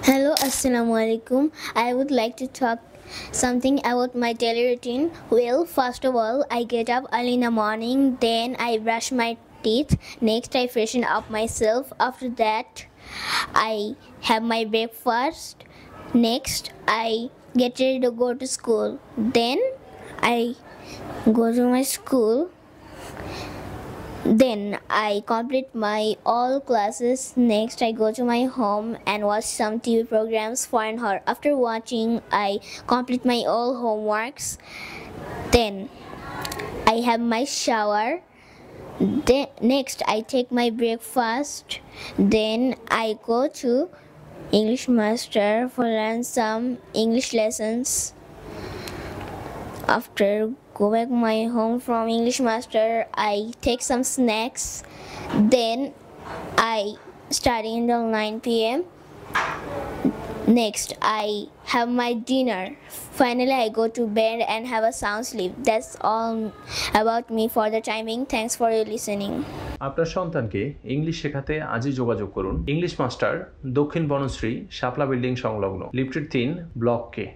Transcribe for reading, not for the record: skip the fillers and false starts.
Hello, Assalamu alaikum. I would like to talk something about my daily routine. Well, first of all, I get up early in the morning, then I brush my teeth. Next, I freshen up myself. After that, I have my breakfast. Next, I get ready to go to school. Then, I go to my school. Then I complete my all classes. Next, I go to my home and watch some TV programs for an hour. After watching, I complete my all homeworks. Then I have my shower. Then next, I take my breakfast. Then I go to English master for learn some English lessons. After go back my home from English master, I take some snacks. Then I study until 9 p.m. Next, I have my dinner. Finally, I go to bed and have a sound sleep. That's all about me for the timing. Thanks for your listening. আপনার সন্তানকে English শেখাতে আজই যোগাযোগ করুন English master, দক্ষিণ বনশ্রী, শাপলা building সংলগ্ন, লিফটের 3, block কে।